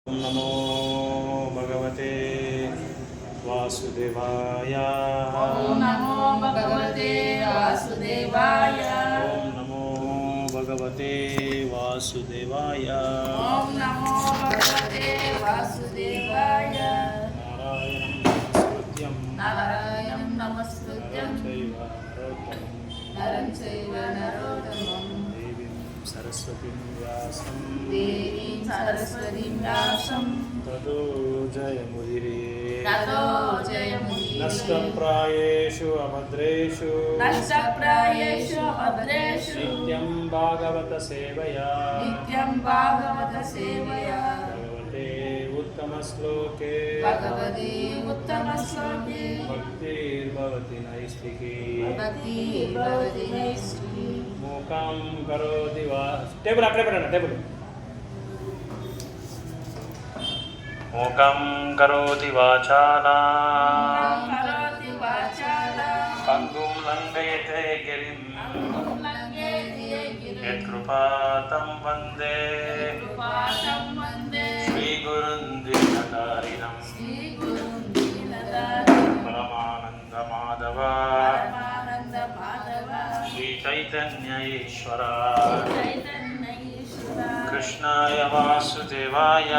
नमो भगवते वासुदेवाय। ओम नमो भगवते वासुदेवाय। ओम नमो भगवते वासुदेवाय। ओम नमो भगवते वासुदेवाय। नारायणं नमस्कृत्यं नरं चैव नरोत्तमं सरस्वतीं व्यासं देवीं सरस्वतीं व्यासं ततो जयमुदिरे नष्टप्रायेषु अभद्रेषु नित्यं भागवत सेवया भगवते उत्तमश्लोके भक्तिर्भवति नैष्ठिकी मूकं करोति वा टेबल अकडे పెట్టండి टेबल मूकं करोति वाचालां पङ्गुं लङ्घयते गिरिं यत्कृपातं वन्दे श्रीगुरुं दीनतारिणं परमानन्दमाधव श्रीचैतन्य ईश्वर कृष्णाय वासुदेवाय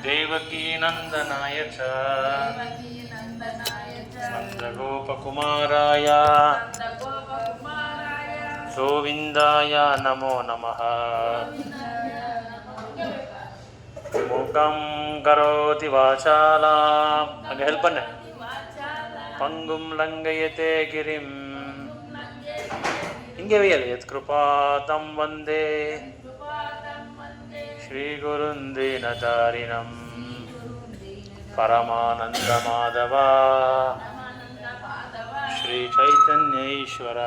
देवकीनन्दनाय च नन्दगोपकुमाराय गोविन्दाय नमो नमः। मूकं करोति वाचालाम् अगे हेल्प अन्ने पंगुं लंघयते गिरिं हिंगे वेय्याली यत्कृपातं वन्दे श्रीगुरुं दीनतारिणं परमानन्दमाधव श्रीचैतन्य ईश्वर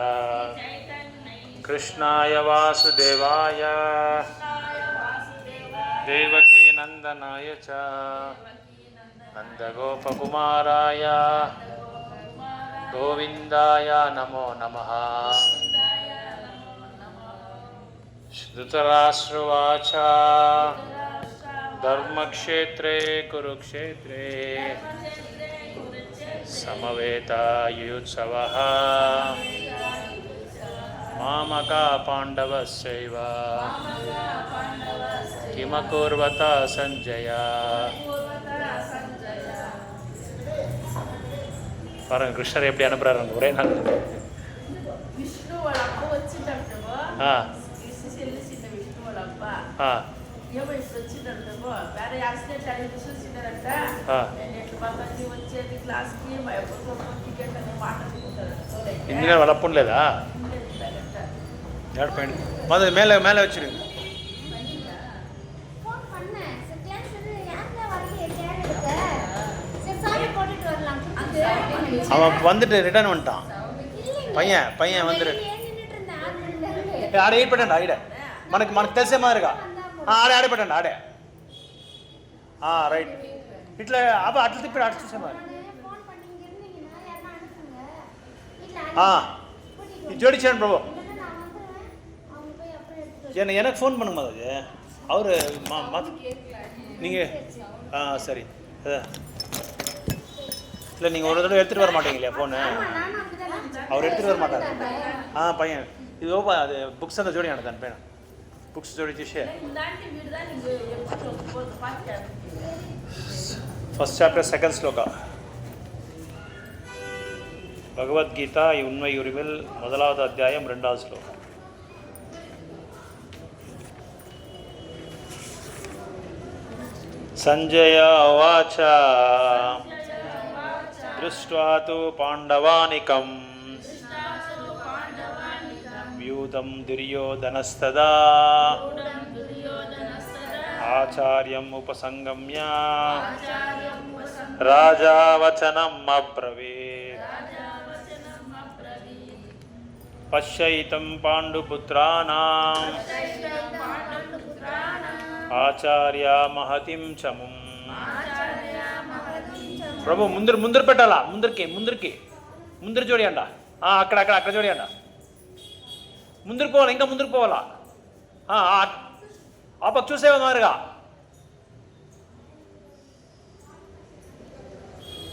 कृष्णाय वासुदेवाय देवकीनन्दनाय च नन्दगोपकुमाराय गोविन्दाय नमो नमः। धृतराष्ट्रवाच धर्मक्षेत्रे कुरुक्षेत्रे समवेतायुत्सवः मामका पाण्डवस्यैव किमकुर्वत सञ्जय। பாருங்க கிருஷ்ணர் எப்படி அனுப்புறாரு ஒரே நாள். விஷ்ணு వాళ్ళ అప్ప వచ్చిందంటవో విష్ణు వాళ్ళ అప్ప ఏమో ఇప్పుడు వచ్చిందంటవో వేరే యాక్సిడెంట్ అయ్యి చూసిందంట. నేను ఎట్లా బాబాజీ వచ్చేది క్లాస్కి మా ఎప్పుడు టికెట్ అని మాట్లాడుకుంటారు. ఇంజనీర్ వాళ్ళ అప్పు లేదా ఏడిపోయింది మొదలు మేலே మేலே వచ్చింది அவன் வந்துட்டு ரிட்டர்ன் வந்துட்டான். பையன் வந்துட்டு ఆడ పెట్టండి ఆడ మనకు తెలిసే మాదిరిగా ఆడ పెట్టండి ఆడే రైట్ ఇట్లా అబ్బా అట్లా తిప్పి అట్లా చూసే మరి இது ஜோடிச்சேன் பிரபு எனக்கு ஃபோன் பண்ணுங்க அது அவரு நீங்கள் சரி இல்லை நீங்கள் ஒரு தடவை எடுத்துகிட்டு வர மாட்டீங்களா ஃபோனு? அவர் எடுத்துகிட்டு வர மாட்டார். பையன் இது ஓப்பா அது புக்ஸ் அந்த జోడి అంటాను పైన బుక్స్ జోడి తీసే ఫస్ట్ చాప్టర్ సెకండ్ శ్లోక பகவத்கீதா உண்மை உரிவில் முதலாவது அத்தியாயம் 2வது ஸ்லோகம். संजय उवाच दृष्ट्वा तु पाण्डवानिकं व्यूतं दुर्योधनस्तदा आचार्यम् उपसंगम्य राजा वचनम् अब्रवीत् पश्यैतं पाण्डुपुत्राणाम् ఆచార్య మహతిం చముం. ప్రభు ముందరు పెట్టాలా ముందరు జోడియండా అక్కడ జోడియండా ముందుకు పోవాలా ఇంకా ముందుకు పోవాలా அப்ப చూసేవా మారుగా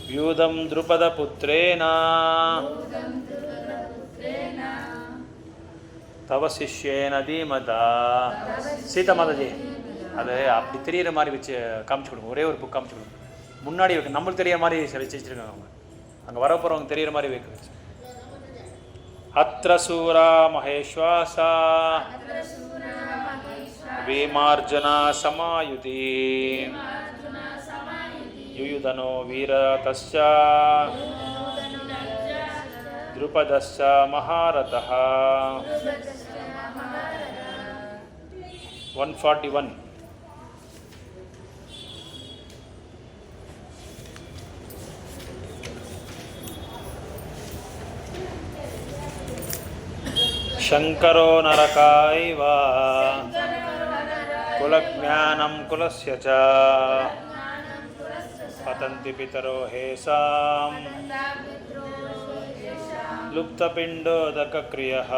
వ్యూదం ద్రుపద పుత్రేనా தவ சிஷ்யேன தீமதா சீதா மாதாஜி அதை அப்படி தெரியிற மாதிரி வச்சு காமிச்சு கொடுங்க. ஒரே ஒரு புக் காமிச்சு கொடுங்க. முன்னாடி வைக்க நம்மளுக்கு தெரியிற மாதிரி வச்சுருக்காங்க. அவங்க அங்கே வர போகிறவங்க தெரியிற மாதிரி வைக்க வச்சு. அத்ர சூரா மகேஸ்வாசா வீமார்ஜுனா சமாயுதி யுயுதனோ வீரதஸ்ய द्रुपदस्य महारथः 141 शंकरो नरकायैव कुलज्ञानं कुलस्य च पतन्ति पितरो हेषां लुप्तपिण्डोदकक्रियः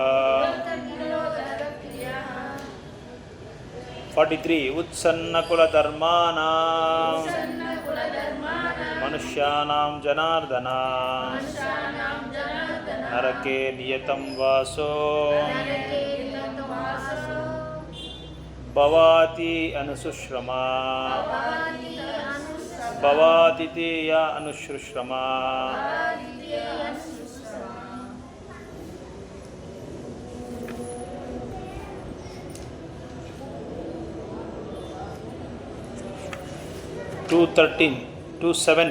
43 उत्सन्नकुलधर्माणां मनुष्याणां जनार्दन नरके नियतं वासो भवाति अनुशुश्रमा भवातिति या अनुशुश्रमा टू 7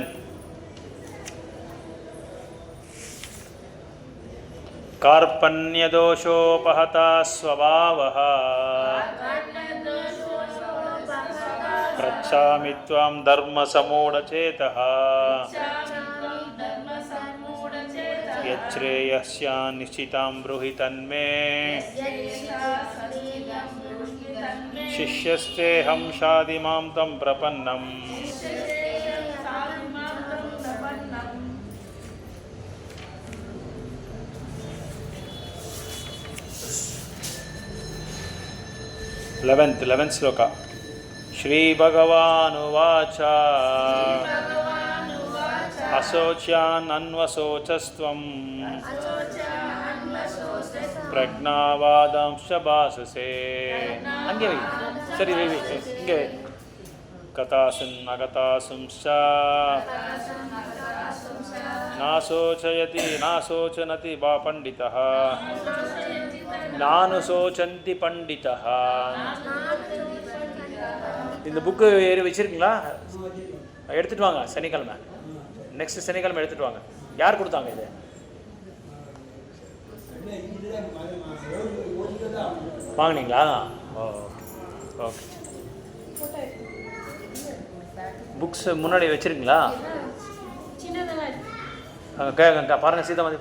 कार्पण्यदोषोपहता स्वभावः पृच्छामि त्वां धर्मसमूढचेतः यच्छ्रेयस्या निश्चितां ब्रूहि तन्मे शिष्यस्तेऽहं शाधिमां तं प्रपन्नम् लेवेंथ श्लोक श्रीभगवानुवाच अशोच्यानन्वशोचस्त्वं प्रज्ञावादांश्च भाससे हंगे सरी हिंगे कथासुन् अगतासुंश्च नाशोचयति नाशोचनति वा पंडितः नानुशोचन्ति पंडितः இந்த புக்கு வச்சிருக்கீங்களா? எடுத்துட்டு வாங்க. சனிக்கிழமை நெக்ஸ்ட் சனிக்கிழமை எடுத்துட்டு வாங்க. யார் கொடுத்தாங்க இது? வாங்கினீங்களா? ஓகே. புக்ஸ் முன்னாடி வச்சிருக்கீங்களா? கேட்க பாருங்க சீதா மாதிரி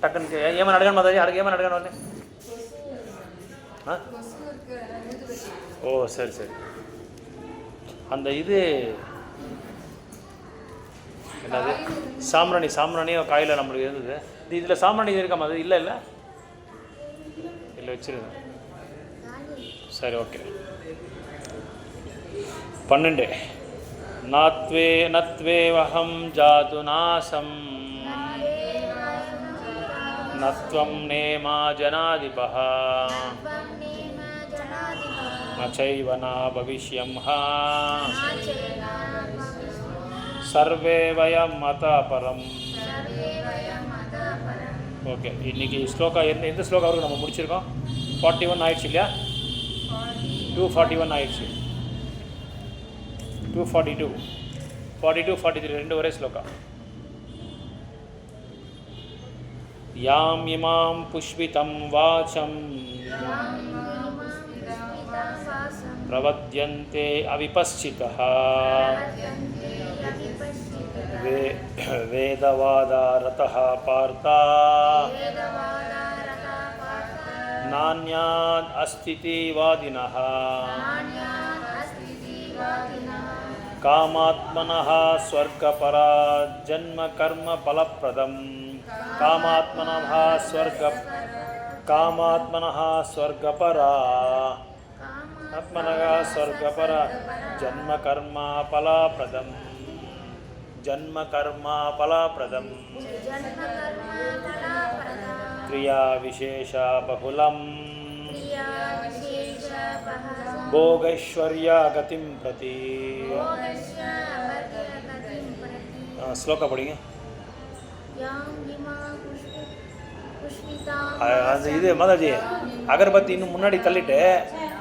டக்குன்னு ஏமா அடகணும் மாதாஜி அடங்க ஏமா அடகணும் ஒன்று ஓ சரி சரி. அந்த இது என்னது சாம்பிராணியும் காயில் நம்மளுக்கு இருந்தது. இதில் சாம்பிராணி இருக்காம அது இல்லை இல்லை இல்லை வச்சிருங்க. சரி ஓகே. 12 நத்வேவஹம் ஜாது நாசம் நத்வம் நேமா ஜனாதிபஹ நச்சைவ ந பவிஷ்யம்ஹ சர்வே வயம் மதபரம். ஓகே. இன்னைக்கு ஸ்லோகா எந்த ஸ்லோகா வரைக்கும் நம்ம முடிச்சிருக்கோம்? 41 ஆயிடுச்சு இல்லையா? 241 ஆயிடுச்சு. 242 42 43 ரெண்டு ஒரே ஸ்லோகா. யாம் இமாம் புஷ்பிதம் வாசம் பிரவத்யந்தே அவிபஸ்சிதः வேதவாதாரதः பார்த்தா நான்யாத் அஸ்திதி வாதினः காமாத்மனः ஸ்வர்கபரா ஜன்ம கர்ம பலப்ரதம் காமாத்மனः ஸ்வர்கபரா ఆత్మనః స్వర్గపర జన్మ కర్మ ఫలప్రదం జన్మ కర్మ ఫలప్రదం క్రియా విశేష బహుళం భోగైశ్వర్య గతిం ప్రతి శ్లోక படிங்க அது இது மாதாஜி அகர்பத்தி இன்னும் முன்னாடி தள்ளிட்டு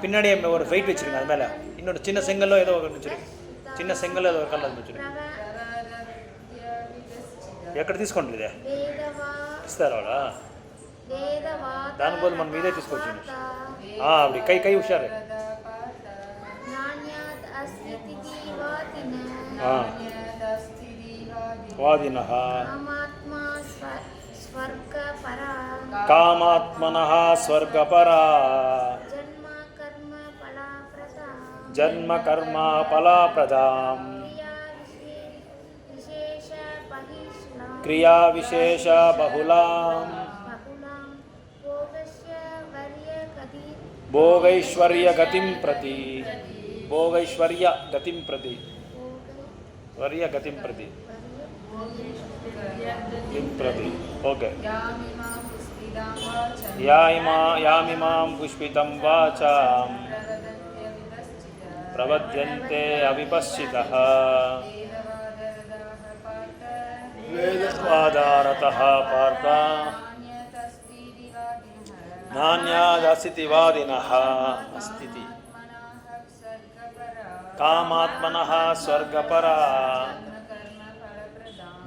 பின்னாடியே ஒரு வெயிட் வச்சுருங்க அது மேலே இன்னொரு சின்ன செங்கல்லோ ஏதோ ஒரு வச்சுருங்க சின்ன செங்கல் ஏதோ ஒரு கல்ல வச்சுருங்க ఎక్కడ తీసుకోండి ఇదే ఇస్తారా దానికోసం మనం ఇదే తీసుకోవచ్చు అప్పుడు కై హుషారు వాదిన కామాత్మనః స్వర్గపరా జన్మ కర్మ ఫలప్రదాం క్రియా విశేష బహుళాం భోగైశ్వర్య గతిం ప్రతి భోగైశ్వర్య గతిం ప్రతి వర్య గతిం ప్రతి ప్రతి ఓకే యామిమాం పుష్పితం వాచాం ప్రవద్యంతే అవిపశ్చితః వేదవాదారతః పార్థ నాన్యాదస్తివాదినః అస్తితి కామాత్మనః స్వర్గపరా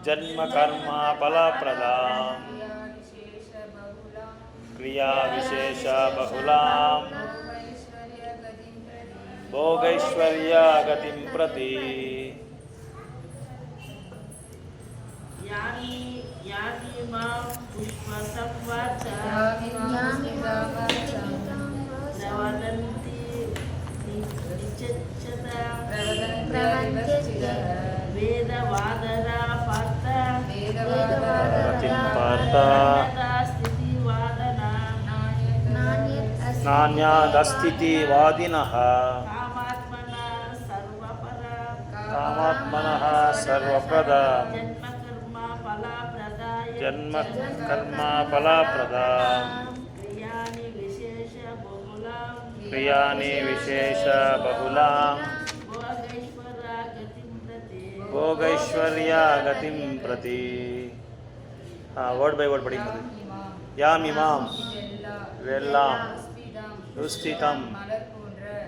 జన్మ కర్మ ఫలప్రదాం క్రియా విశేష బహుళాం భోగైశ్వర్య గతిం ప్రతి నాన్యాదస్తితి వాదినః కామాత్మనః సర్వప్రదాం జన్మ కర్మ ఫలప్రదాం క్రియాని విశేష బహుళాం భోగైశ్వర్య గతిం ప్రతి వర్డ్ బై వర్డ్ పడి யாமிமாம் வெல்லாம் ருஸ்திதம்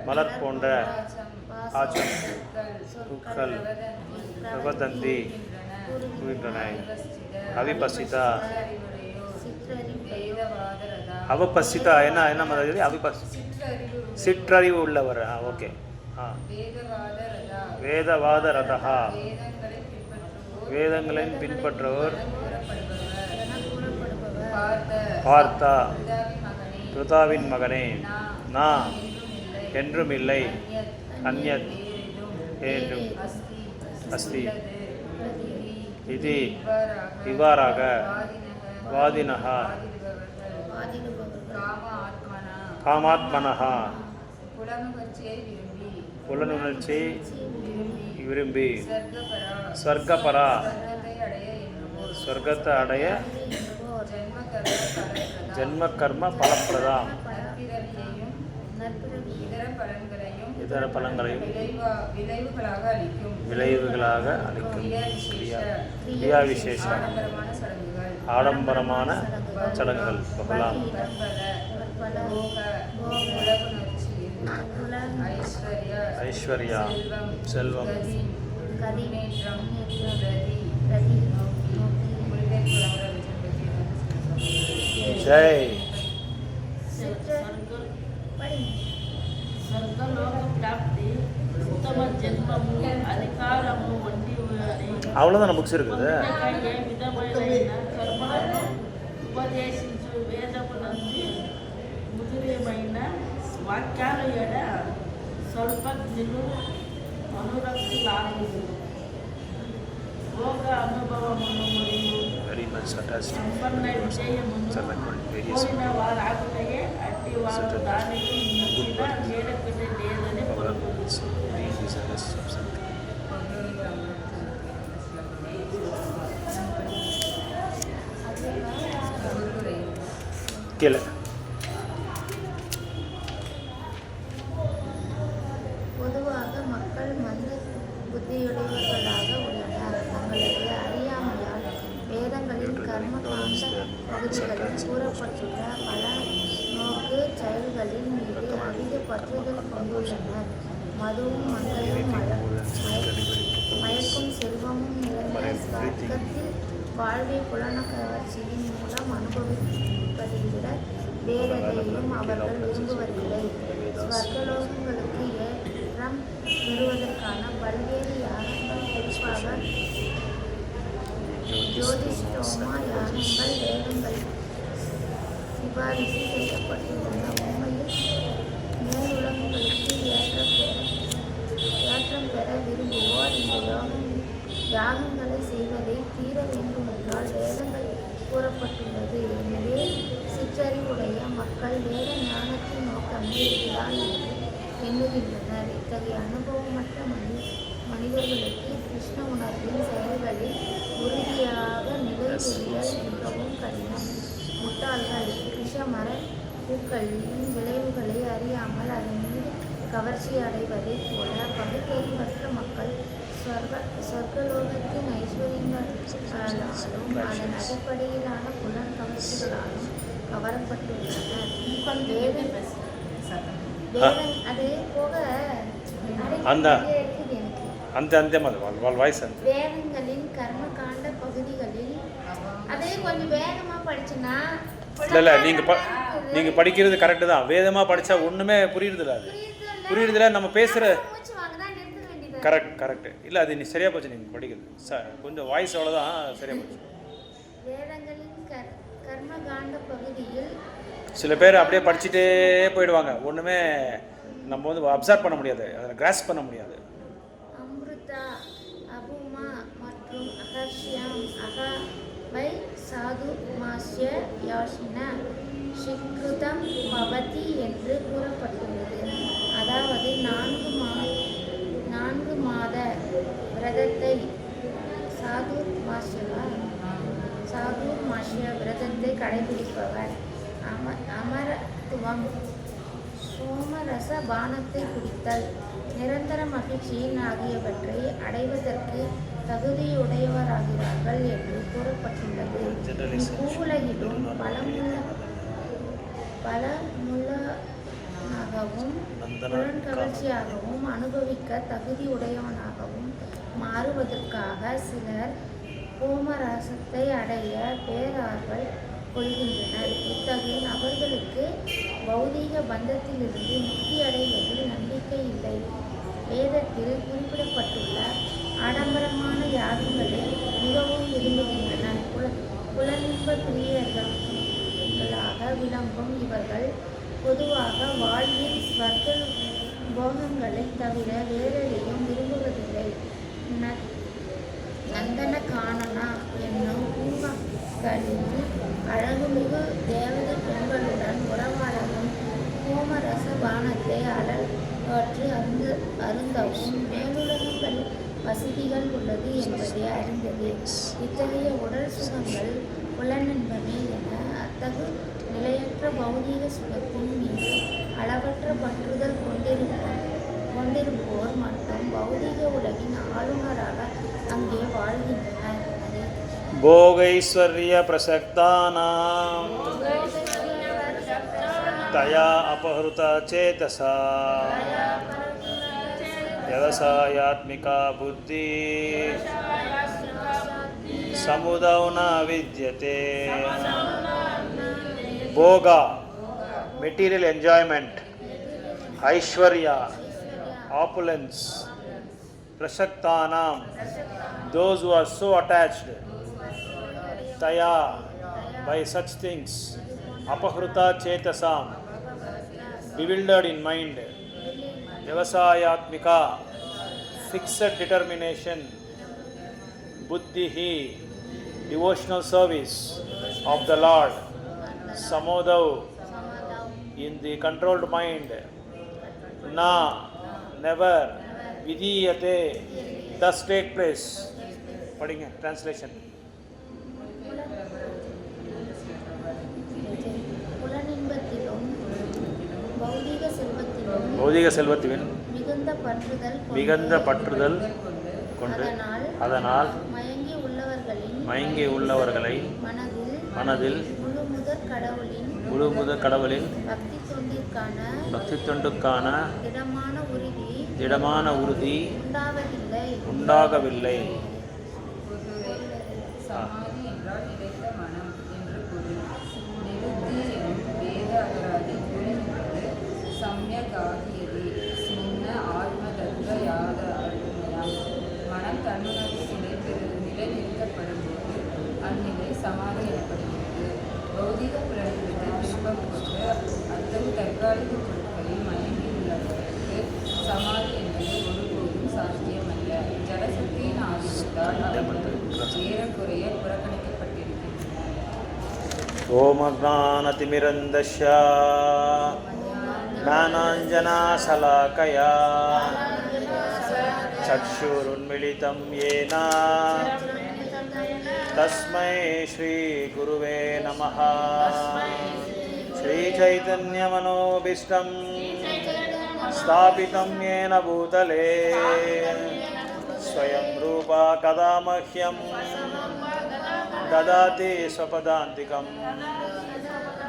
மலர் போன்ற ஆச்சம் பூக்கள் பிரபதந்தி கூறுகின்றன அவிபசிதா அவபசிதா என்ன மாதிரி சிற்றறிவு உள்ளவர் ஓகே வேதவாத ரதா வேதங்களின் பின்பற்றுவர் பார்த்தா கிருதாவின் மகனே நான் என்றும் இல்லை அந்யத் ஏதும் அஸ்தி இது இவ்வாறாக வாதினஹ காமாத்மனஹ புலனுணர்ச்சியை விரும்பி ஸ்வர்கபரா ஸ்வர்க்கத்தை அடைய ஜென்ம கர்ம பலப்பிரதாம் இதர பலங்களையும் விளைவுகளாக அளிக்கும் கிரியா விசேஷ ஆடம்பரமான சடங்குகள் பகலாம் ஐஸ்வர்யா செல்வம் ஜெய் அவ்வளோதான் புக்ஸ் இருக்குது. ఉపదేశించు వేదమునందు ముదిరియమైన వాక్యాల ఎడ స్వల్పజ్ఞులు అనురక్తులాగుదురు. భోగ అనుభవమును మరియు very much attached to సంపన్న the విజయమును various కోరిన వారాగుటయే అట్టి వారు దానికి మించిన వేరొకటి లేదని కొలుకును. these are the substance. கேளு. பொதுவாக மக்கள் மந்த புத்தியுடையவர்களாக உள்ளனர். தங்களது அறியாமையால் வேதங்களின் கர்மகாண்ட பகுதிகளில் கூறப்பட்டுள்ள பல நோக்கு செயல்களின் மீது அதிக பற்றுதல் கொண்டுள்ளனர். மதுவும் மந்தையும் மயக்கும் செல்வமும் நிறைந்த ஸ்வர்க்கத்தில் வாழ்வை புலன கவர்ச்சியின் மூலம் அனுபவிப்பதை விட வேறெதையும் அவர்கள் விரும்புவதில்லை. ஸ்வர்கலோகங்களுக்கு ஏற்றம் பெறுவதற்கான பல்வேறு யாகங்கள், குறிப்பாக ஜோதிஷ்டோமா யாகங்கள் வேதங்கள் சிபாரிசு செய்யப்பட்டுள்ளன. உண்மையில் மேலுலகங்களுக்கு ஏற்றம் பெற விரும்புவோர் இந்த யாகங்களை செய்வதை தீர வேண்டுமென்றால் வேதங்கள் கூறப்பட்டுள்ளது. எனவே சிற்றறிவுடைய மக்கள் வேத ஞானத்தின் நோக்கமே இதுதான் என்று எண்ணுகின்றனர். இத்தகைய அனுபவமற்ற மனிதர்களுக்கு கிருஷ்ண உணர்வின் செயல்களில் உறுதியாக நிலைபெறுதல் மிகவும் கடினம். முட்டாள்கள் விஷ மர பூக்களின் விளைவுகளை அறியாமல் அதன் மீது கவர்ச்சி அடைவதைப் போல பகுத்தறிவற்ற மக்கள் சொர்க்கலோகத்தின் ஐஸ்வர்யங்களாலும் அதன் அடிப்படையிலான புலன் கவர்ச்சிகளாலும் கவரப்பட்டுள்ளனர். அது போக வேதங்களின் கர்மகாண்ட பகுதிகளில் அதே கொஞ்சம் வேகமா படிச்சுன்னா இல்லை நீங்கள் படிக்கிறது கரெக்டு தான். வேதமாக படித்தா ஒன்றுமே புரியுறதில்ல. அது புரியுறதில்ல. நம்ம பேசுகிற கரெக்ட் இல்லை, அது நீ சரியாக போச்சு. நீங்கள் படிக்கிறது கொஞ்சம் வாய்ஸ் அவ்வளோதான் சரியாக போச்சு. வேதங்களின் கர்மகாண்ட பகுதியில் சில பேர் அப்படியே படிச்சுட்டே போயிடுவாங்க. ஒன்றுமே நம்ம வந்து அப்சர்வ் பண்ண முடியாது, அதை கிராஸ் பண்ண முடியாது. அம்ருதா, அபுமா மற்றும் அகர்ஷ்யாம் அகவை சாது மாஸ்ய யாஷின ஸ்ரீகிருதம் பவதி என்று கூறப்பட்டுள்ளது. அதாவது 4 மாத விரதத்தை சாதுர் மாஸ்ய விரதத்தை கடைபிடிப்பவர் அமரத்துவம், சோமரச பானத்தை குடித்தல், நிரந்தர மகிழ்ச்சியின் ஆகியவற்றை அடைவதற்கு தகுதியுடையவராகிறார்கள் என்று கூறப்பட்டுள்ளது. பூவுலகிலும் பலமுள்ளனாகவும் புலன்கவர்ச்சியாகவும் அனுபவிக்க தகுதியுடையவனாகவும் மாறுவதற்காக சிலர் கோமரசத்தை அடைய பேரார்வல் கொள்கின்றனர். இத்தகைய நபர்களுக்கு பௌதீக பந்தத்திலிருந்து முக்தி அடைவதில் நம்பிக்கை இல்லை. வேதத்தில் குறிப்பிடப்பட்டுள்ள ஆடம்பரமான யாகங்களை மிகவும் விரும்புகின்றனர். புலனின்ப பிரியர்களாக விளங்கும் இவர்கள் பொதுவாக வாழ்வில் ஸ்வர்க்க போகங்களை தவிர வேறெதையும் விரும்புவதில்லை. நந்தன கானனா என்னும் பூங்காக்களில் அழகுமிகு தேவதை பெண்களுடன் உறவாடவும் கோமரச பானத்தை அளவற்று அருந்தவும் மேலுலகங்கள் வசதிகள் உள்ளது என்பதை அறிந்தது. இத்தகைய உடல் சுகங்கள் புலனென்பமே என அத்தகு நிலையற்ற பௌதீக சுகத்தின் மீது அளவற்ற பற்றுதல் கொண்டிருப்போர் மற்றும் பௌதீக உலகின் ஆளுநராக அங்கே வாழ்கின்றனர். भोगैश्वर्य प्रसक्तानां तया अपहृता चेतसा व्यवसायात्मिका बुद्धि समुदौ न विद्यते. भोगा, material enjoyment, aishwarya, opulence, prasaktanam, those who are so attached, taya, by such things, apahruta chetasam, bewildered in mind, vyavasayatmika, fixed determination, buddhihi, devotional service of the Lord, samodau, in the controlled mind, na, never, vidiyate, thus take place. படிங்க translation. புலனின்பத்திலும் பௌதிக செல்வத்திலும் மிகுந்த பற்றுதல் கொண்டு அதனால் மயங்கி உள்ளவர்களை மனதில் முழு முதற் கடவுளின் பக்தி தொண்டுக்கான திடமான உறுதி உண்டாகவில்லை. சமாதி என்றால் இழைத்த மனம் என்று பொருள். நிருத்தி எனும் வேத அகராதி கூறுகிறது சம்யகாகியதே சின்ன ஆத்ம தத்துவ யாக ஆத்மயாம். மனம் தன்னுணர்வு நிலைநிறுத்தப்படும் போது அந்நிலை சமாதி எனப்படுகிறது. பௌதிக புலன்களுக்கு விருப்பம் கொண்டு அத்தகைய தற்காலிக பொருட்களில் மயங்கி உள்ளவர்களுக்கு சமாதி என்பது ஒருபோதும் சாத்தியமல்ல. ஜடசக்தியின் ஆதிக்கத்தால் அவர்கள் ஏறக்குறைய புறக்கணிக்கப்பட்டிருக்கின்றனர். ஓமஞானதிமிரந்தஸ்ய ஞானாஞ்சனாசலாகயா சக்ஷுருன்மிலிதம் யேன தஸ்மை ஸ்ரீ குருவே நமः. ஸ்ரீசைதன்யமனோபீஷ்டம் ஸ்தாபிதம் யேன பூதலே ஸ்வயம் ரூபா கதா மஹ்யம் ददाति स्वपदान्तिकं.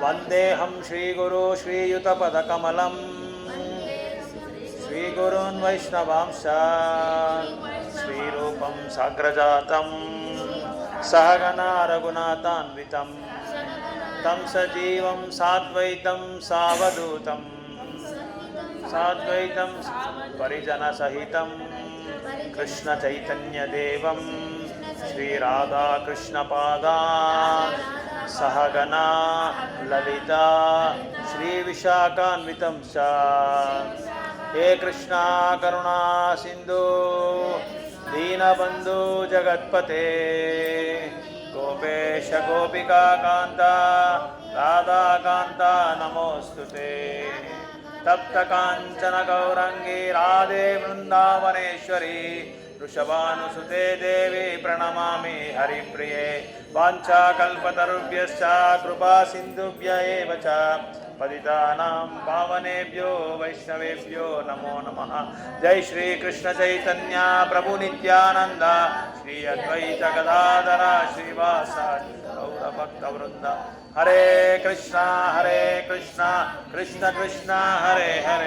वन्देऽहं श्रीगुरो श्रीयुतपदकमलं श्रीगुरून् वैष्णवांश्च श्रीरूपं साग्रजातं सहगना रघुनाथान्वितं तं सजीवं साद्वैतं सावधूतं परिजनसहितं कृष्णचैतन्यदेवं श्रीराधाकृष्णपादान् सहगना ललिता श्रीविशाखान्वितं च. हे कृष्णा करुणा सिन्धु दीनबन्धु जगत्पते गोपेश गोपिका कान्ता राधा कान्ता नमोऽस्तुते. तप्त काञ्चन गौरङ्गी राधे वृन्दावनेश्वरी वृषभानुसुते देवी प्रणमामि हरिप्रिये. वाञ्छाकल्पतरुभ्यश्च कृपा सिन्धुभ्य एव च पतितानां पावनेभ्यो वैष्णवेभ्यो नमो नमः. जय श्री कृष्ण चैतन्य प्रभु नित्यानंद श्री अद्वैत गदाधर श्रीवासादि गौर भक्तवृंद. हरे कृष्णा कृष्ण कृष्ण हरे हरे